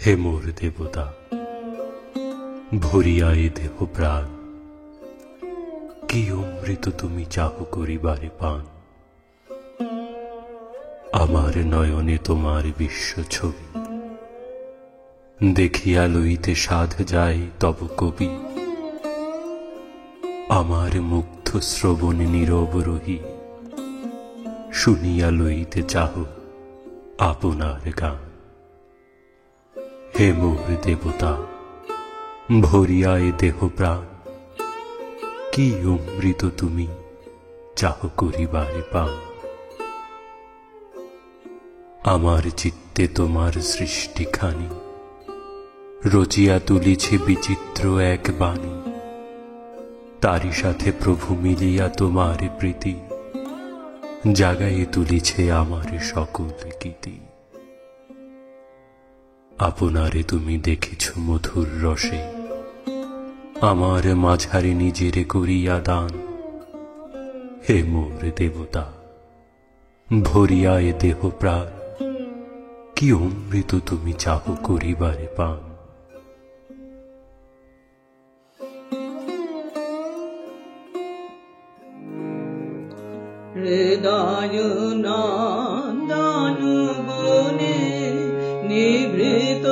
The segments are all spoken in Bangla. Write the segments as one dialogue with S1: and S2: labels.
S1: হে মোর দেবতা, ভরিয়া এ দেহ প্রাণ, কি অমৃত তুমি চাহ করিবারে পান। আমার নয়নে তোমার বিশ্ব ছবি, দেখিয়া লইতে সাধ যায় তব কবি। আমার মুগ্ধ শ্রবণে নীরব রহি, শুনিয়া লইতে চাহ আপনার গান। হে মোর দেবতা, ভরিয়া এ দেহ প্রাণ, কি অমৃত তুমি চাহ করিবারে পান। আমার চিত্তে তোমার সৃষ্টিখানি, রচিয়া তুলিছে বিচিত্র এক বাণী। তারি সাথে প্রভু মিলিয়া তোমার প্রীতি, জাগাইয়ে তুলিছে আমার সকল গীতি। আপনারে তুমি দেখিছ মধুর রসে, আমার মাঝারে নিজেরে করিয়া দান। হে মোর দেবতা, ভরিয়া এ দেহ প্রাণ, কি অমৃত তুমি চাহ করিবারে পান।
S2: হৃদয় নন্দন বনে নিভৃত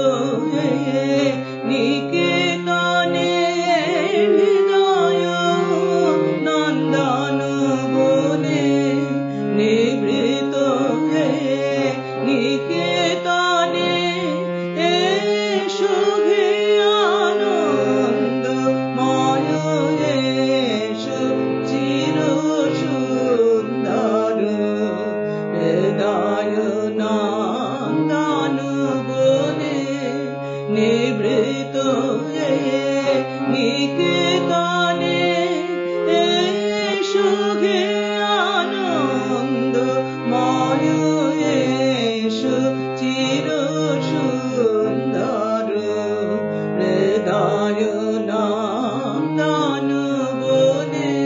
S2: নিকেতনে, হৃদয় নন্দন বনে নিভৃত নিকেতনে, এসো হে আনন্দময়, এসো চির সুন্দর। হৃদয় নন্দন বনে নিভৃত নিকেতনে, এসো হে আনন্দময়, এসো চির সুন্দর। হৃদয় নন্দন বনে।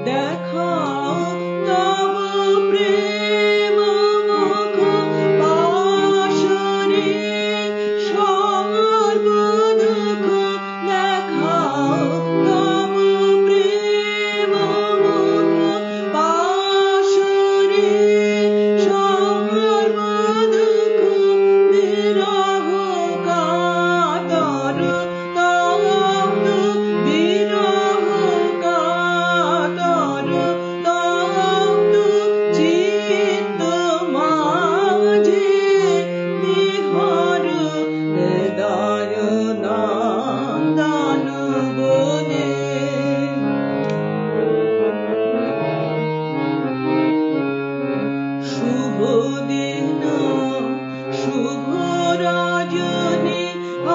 S2: দেখাও তব প্রেম মুখ পাশরে, সর্বদুঃখ দেখাও তব প্রেম মুখ পাশরে, সর্বদুঃখ বিরহ কাতর তপ্ত, বিরহ কাতর তপ্ত চিত্ত মাঝে বিহর। হৃদয় নন্দন বনে। শুভ দিন শুভ রজনী,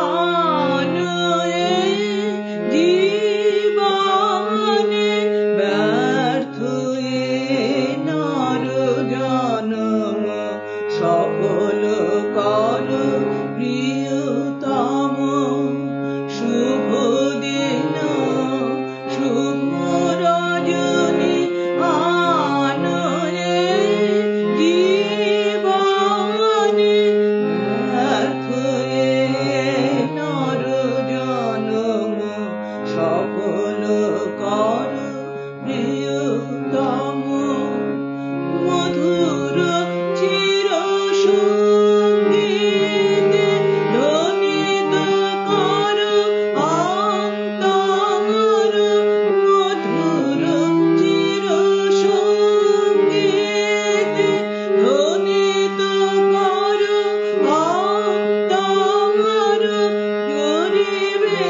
S2: আনয়ে জীবনে ব্যর্থ এ নর জনম, সফল কর প্রিয়তম। শুভ দিন শুভ রজনী, আনয়ে জীবনে ব্যর্থ এ নর জনম, সফল কর প্রিয়তম। মধুর চির সঙ্গীতে ধ্বনিত কর অন্তর, মধুর চির সঙ্গীতে ধ্বনিত কর অন্তর। ঝরিবে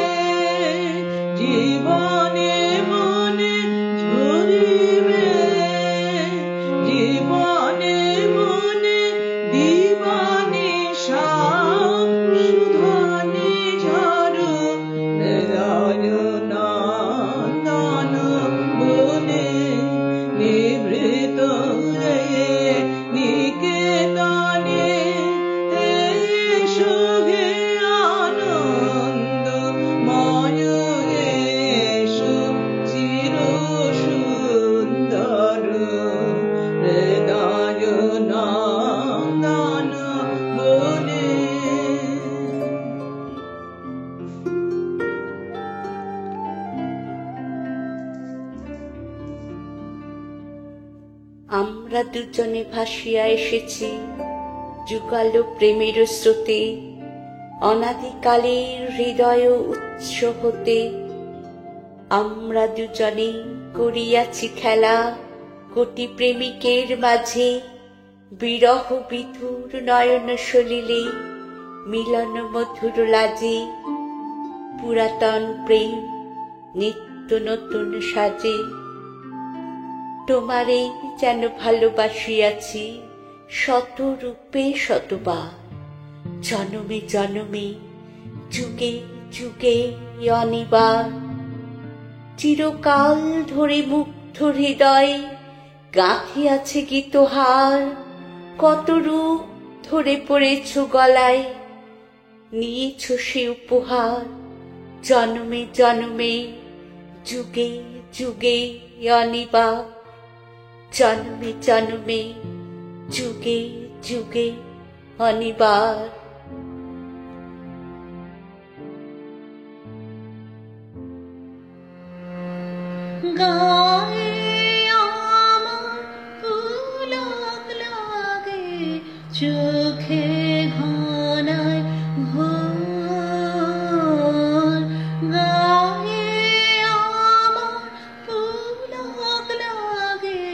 S2: জীবনে মনে, ঝরিবে জীবনে মনে, দিবানিশা সুধানি ঝর। হৃদয় নন্দন বনে নিভৃত নিকেতনে, এসো হে আনন্দময়,
S3: আমরা দুজনে ভাসিয়া এসেছি যুগালো প্রেমের স্রোতে, অনাদিকালের হৃদয় উৎস হতে। আমরা দুজনে করিয়াছি খেলা কোটি প্রেমিকের মাঝে, বিরহ বিধুর নয়ন সলিলে মিলন মধুর লাজে। পুরাতন প্রেম নিত্য নতুন সাজে, তোমারে যেন ভালোবাসিয়াছি শত রূপে শতবার, জনমে জনমে যুগে যুগে অনিবার। চিরকাল ধরে মুগ্ধ হৃদয়ে গাঁথিয়াছে গীতহার, কত রূপ ধরে পড়েছ গলায়, নিয়েছ সে উপহার। জনমে জনমে যুগে যুগে অনিবার, জনমে জনমে যুগে যুগে অনিবার।
S2: গায়ে আমার পুলক লাগে, চোখে ঘনায় ঘোর। গায়ে আমার পুলক লাগে,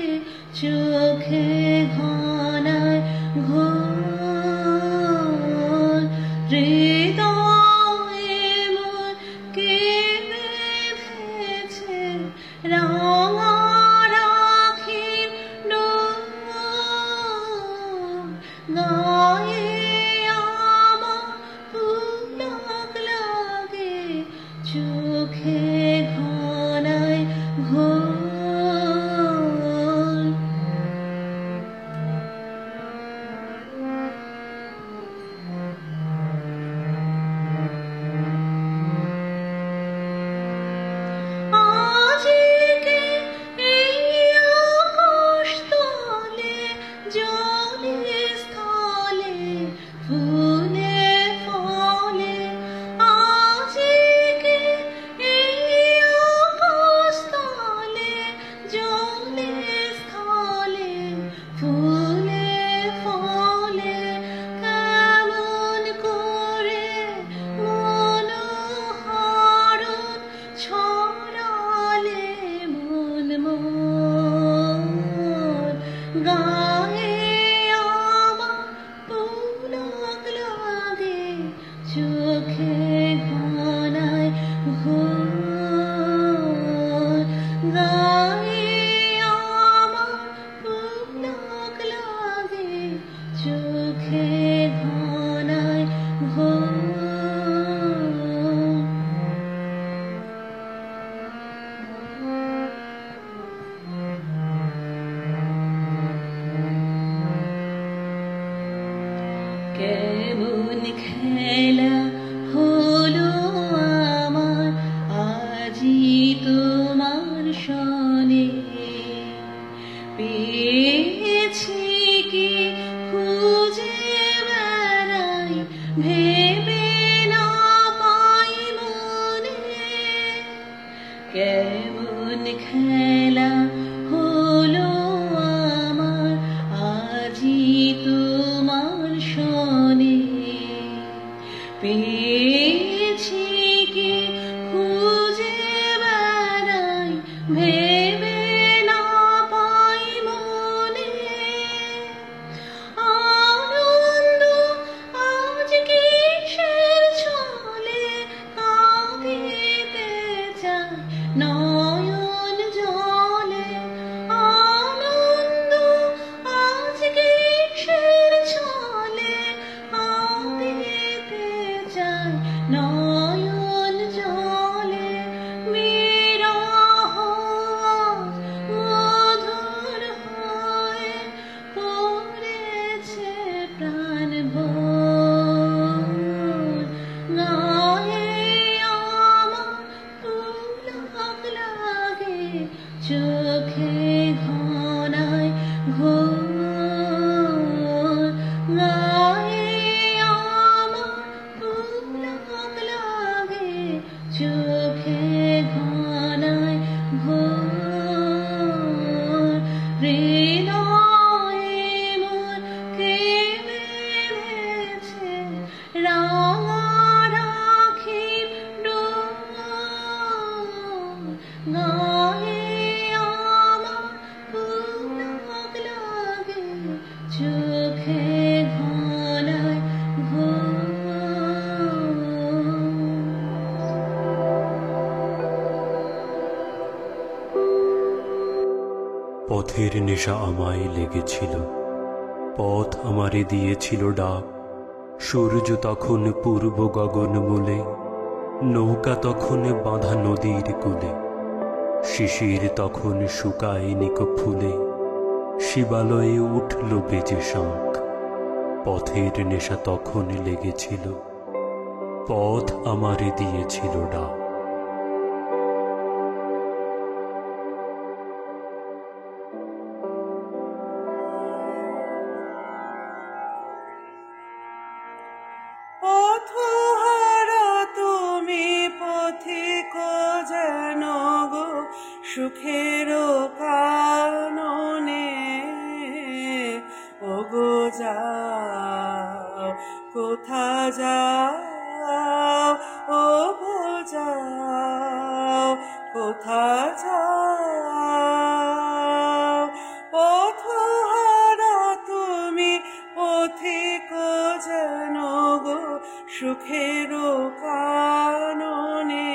S2: চোখে ঘনায় ঘোর। হৃদয়ে মোর কে বেঁধেছে রাঙা রাখির ডোর। গায়ে আমার পুলক লাগে, চোখে ঘনায় ঘোর। আজকে এই আকাশতলে জলে স্থলে ফুলে ফলে। আজকে এই আকাশতলে জলে স্থলে ফুলে ফলে। কেমন করে মনোহরণ ছড়ালে মন মোর। গায়ে আমার পুলক লাগে, চোখে ঘনায় ঘোর। গায়ে আমার পুলক লাগে, চোখে ঘনায় ঘোর। কেমন খেলা হলো আমার আজি তোমার সনে, পেয়েছি কি খুঁজে বেড়াই ভেবে না পাই মনে। কেমন খেলা হলো আমার আজি তোমার সনে, পেয়েছি কি খুঁজে বেড়াই ভেবে না পাই মনে। আনন্দ আজ কিসের ছলে কাঁদিতে চাই নয়ন জলে। আনন্দ আজ কিসের ছলে কাঁদিতে চাই নয়ন জলে। বিরহ মধুর হয়ে পড়েছে প্রাণ ভোর। গায়ে আমার পুলক লাগে, চোখে ঘনায় ঘোর। গায়ে আমার পুলক লাগে, চোখে ঘনায় ঘোর। হৃদয় গায়ে আমার পুলক লাগে, চোখে ঘনায় ঘুম।
S1: পথের নেশা আমায় লেগেছিল, পথ আমারে দিয়েছিল ডাক। সূর্য তখন পূর্ব গগন মূলে, নৌকা তখন বাঁধা নদীর কূলে। শিশির তখন শুকায় নিকো ফুলে, শিবালয়ে উঠল বেজে শাঁখ। পথের নেশা তখন লেগেছিল, পথ আমারে দিয়েছিল ডাক।
S4: পথহারা তুমি পথিক যেন গো সুখের কাননে, ওগো যাও কোথা যাও, ও গো যাও কোথা যাও। পথহারা তুমি পথিক যেন গো সুখের কাননে,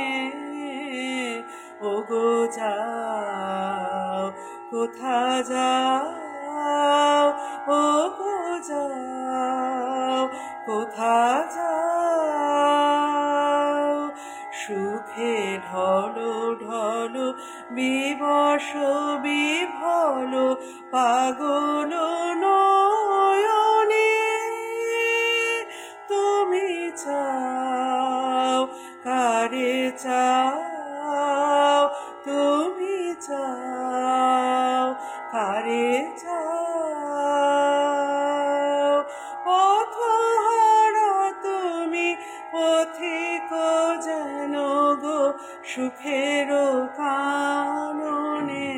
S4: ওগো যাও কোথা যাও, ও গো যাও কোথা যাও। সুখে ঢলো ঢলো বিবশ বিভল পাগল নয়নে, তুমি চাও কারে চাও, তুমি চাও কারে চাও। পথহারা তুমি পথিক যেন গো সুখের কাননে,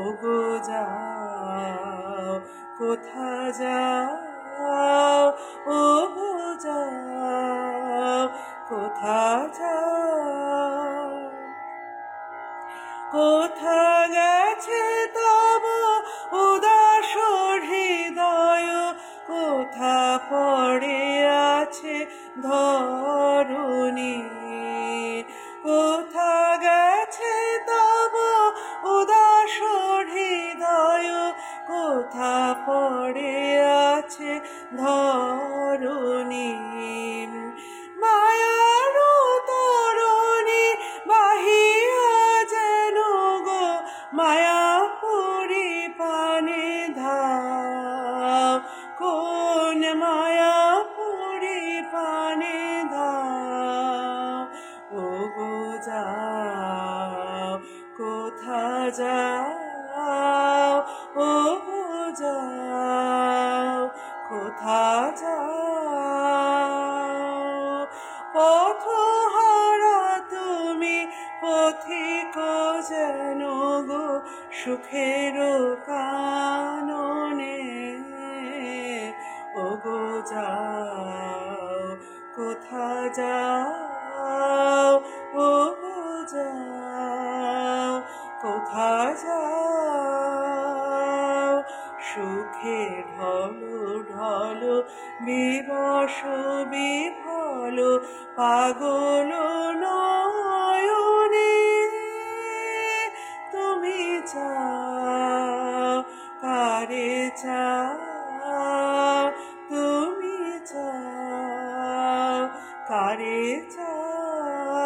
S4: ওগো যাও কোথা যাও, ও গো যাও কোথা যাও। কোথা গেছে তব উদাস হৃদয়, কোথা পড়ে আছে ধরণী। কোথা গেছে তব উদাস হৃদয়, কোথা পড়ে আছে ধরণী। মায়ার তরণী বাহিয়া যেন গো মায়াপুরী পানে ধাও, কোন মায়াপুরী পানে ধাও। ও গো যাও কোথা যাও, ও গো যাও কোথা যাও। পথহারা তুমি পথিক যেন গো সুখের কাননে, ওগো যাও কোথা যাও, ওগো যাও কোথা যাও। সুখে ঢলো ঢলো বিবশ বিফল পাগল নয়নে, তুমি চাও কারে চাও, তুমি চাও কারে চাও।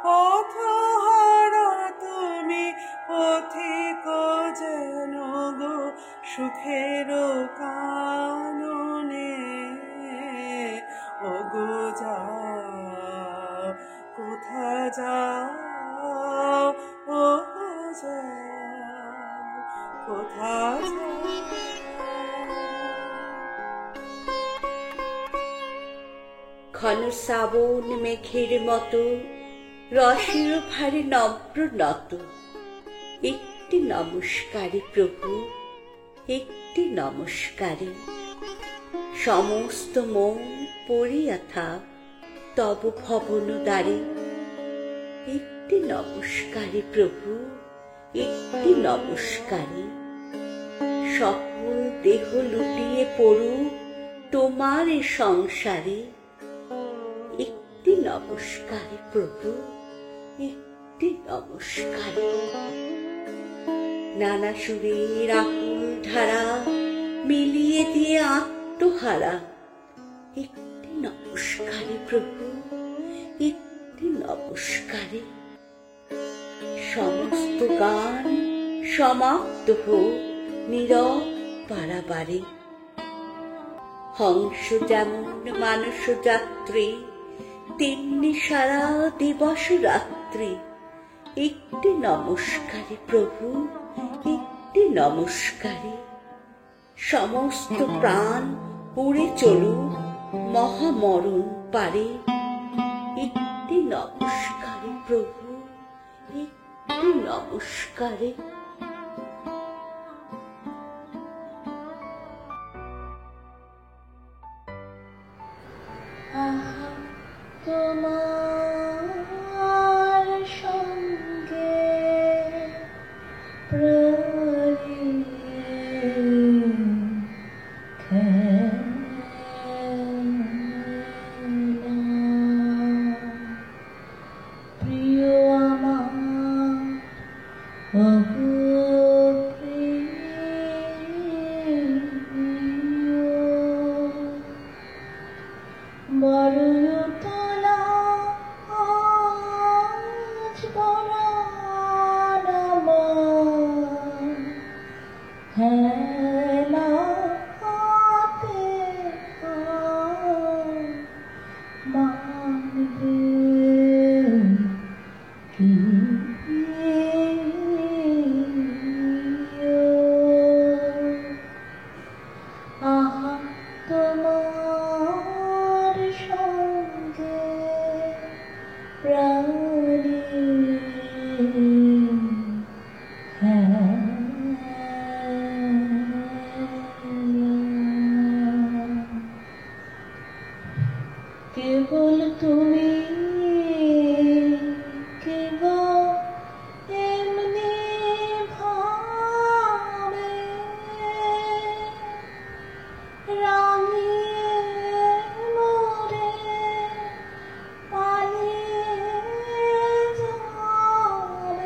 S4: পথহারা তুমি পথিক যেন গো সুখের কাননে, ওগো যাও কোথা যাও, ওগো যাও কোথা যাও।
S3: ঘন শ্রাবণ মেঘের মতো রসের ভারে নম্র নত, একটি নমস্কারে প্রভু একটি নমস্কারে। সমস্ত মন পড়িয়া থাক তব ভবন দ্বারে, একটি নমস্কারে প্রভু, একটি নমস্কারে। সকল দেহ লুটিয়ে পড়ুক তোমার এ সংসারে। একটি নমস্কারে প্রভু, একটি নমস্কারে। নানা সুরের আকুল ধারা মিলিয়ে দিয়ে আত্মহারা। একটি নমস্কারে প্রভু, একটি নমস্কারে। সমস্ত গান সমাপ্ত হোক নীরব পারাবারে। হংস যেমন মানস যাত্রী, তেমনি সারা দিবস রাত্রি। একটি নমস্কারে প্রভু, একটি নমস্কারে। সমস্ত প্রাণ উড়ে চলুক মহামরণ পারে। একটি নমস্কারে প্রভু, একটি নমস্কারে।
S2: আহা তোমার সঙ্গে প্রিয় আমার বহু বড় তোলা আজ বড় হেলা হাতে মানবে কি আহা তোমার সঙ্গে প্রাণী কেবল তুমি কেবল এমনি ভাবে রাঙিয়ে মোরে পালিয়ে যাবে।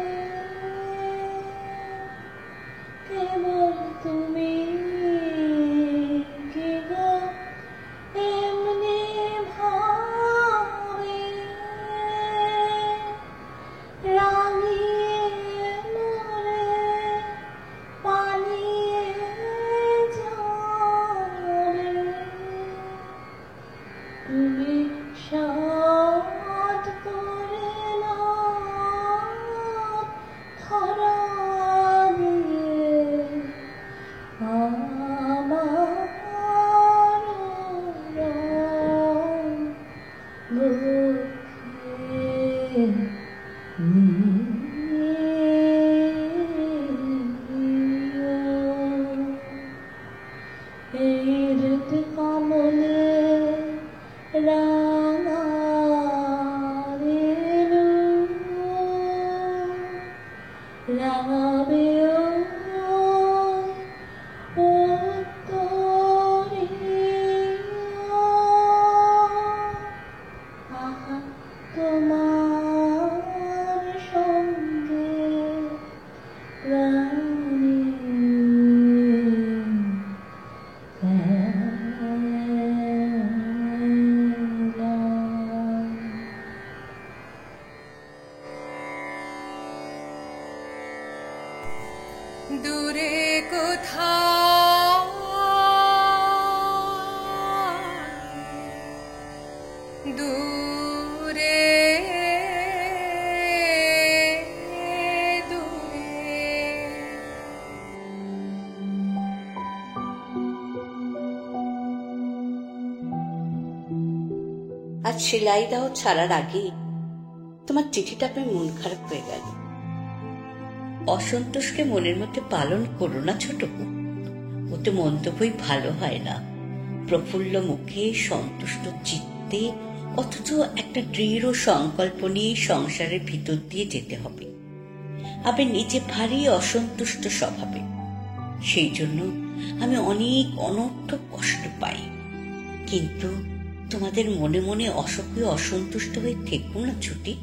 S2: কেবল তুমি কেবল এমনি ভাবে রাঙিয়ে মোরে পালিয়ে যাবে। তুমি সাধ করে না ধরা দিয়ে আমার বুকে এই হৃদ কমলে রাঙা রাঙাবে আহা তোমার সঙ্গে প্রাণী
S5: দূরে কোথাও দূরে
S3: আজ সেলাই দাও ছাড়ার আগে তোমার চিঠিটা পেয়ে মন খারাপ হয়ে গেল। অসন্তোষকে মনের মধ্যে পালন করো না ছোট, ওতে মন্তব্যই ভালো হয় না। প্রফুল্ল মুখে সন্তুষ্ট চিত্তে অথচ একটা দৃঢ় সংকল্প নিয়ে সংসারের ভিতর দিয়ে যেতে হবে। আমি নিজে ভারী অসন্তুষ্ট স্বভাবে, সেই জন্য আমি অনেক অনর্থক কষ্ট পাই। কিন্তু তোমাদের মনে মনে অসক্রিয় অসন্তুষ্ট হয়ে থেকো না ছুটি।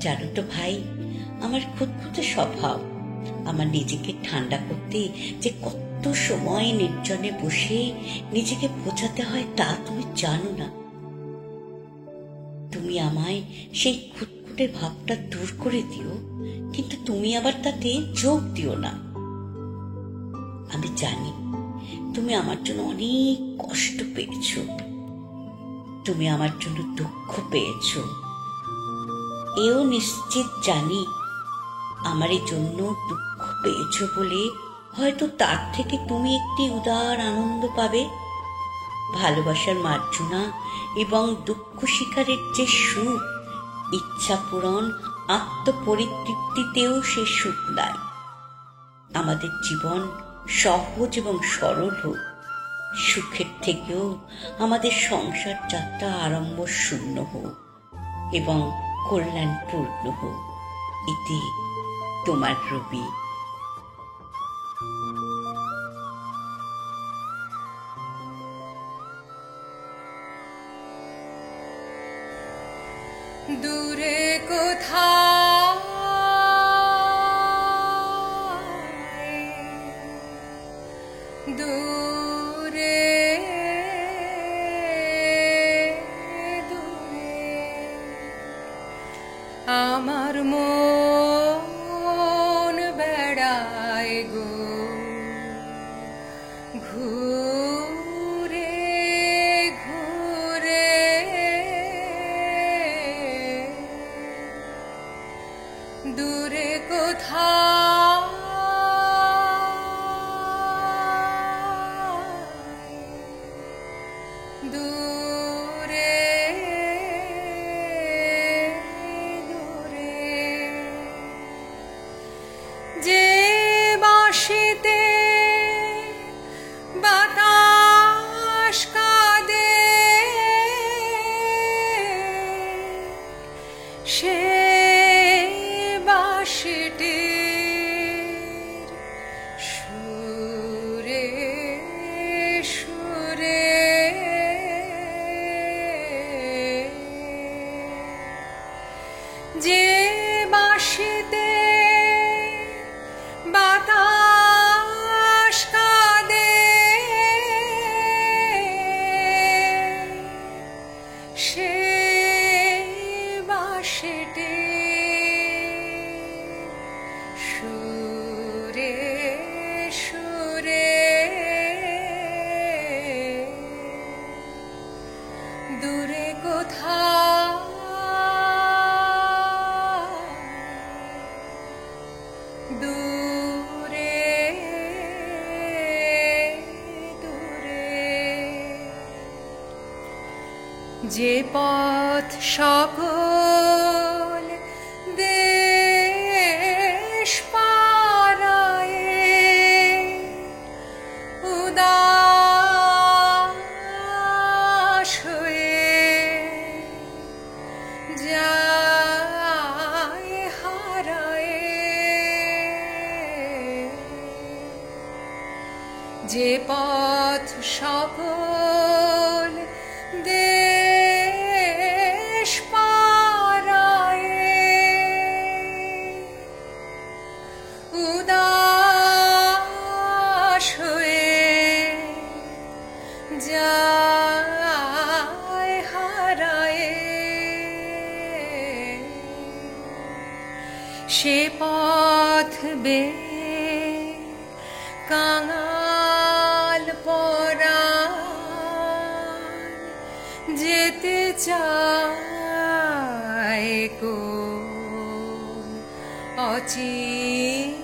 S3: জানো তো ভাই, আমার খুঁতখুঁতে স্বভাব। আমার নিজেকে ঠান্ডা করতে যে কত সময় নির্জনে বসে নিজেকে বোঝাতে হয় তা তুমি জানো না। তুমি আমায় সেই খুঁতখুঁটে ভাবটা দূর করে দিও, কিন্তু তুমি আবার তাতে যোগ দিও না। আমি জানি তুমি আমার জন্য অনেক কষ্ট পেয়েছ, তুমি আমার জন্য দুঃখ পেয়েছ। এও নিশ্চিত জানি আমার এই জন্য দুঃখ পেয়েছ বলে হয়তো তার থেকে তুমি একটি উদার আনন্দ পাবে। ভালোবাসার মার্জনা এবং দুঃখ শিকারের যে সুখ, ইচ্ছা পূরণ, আত্মপরিতৃপ্তিতেও সে সুখ নাই। আমাদের জীবন সহজ এবং সরল হোক, সুখের থেকেও আমাদের সংসার যাত্রা আরম্ভ শূন্য হোক এবং কল্যাণপূর্ণ হোক। ইতি তোমার রবি।
S5: দূরে কোথাও দূরে দূরে আমার মন বেড়ায় গো ঘুরে ঘুরে দূরে কোথাও দূরে দূরে যে বাঁশিতে বাতাস কাঁদে সে বাঁশিটির সুরে সুরে যে বাঁশিতে বাতাস কাঁদে সে বাঁশিটি সুরে সুরে দূরে কোথাও দূরে দূরে যে পথ সকল দেশ পারায়ে উদাস হয়ে যায় হারায়ে যে পথ সকল দেশ পারায়ে উদাস হয়ে যায় হারায়ে সে পথ বেয়ে কাঙাল পরাণ যেতে চায় কোন অচিন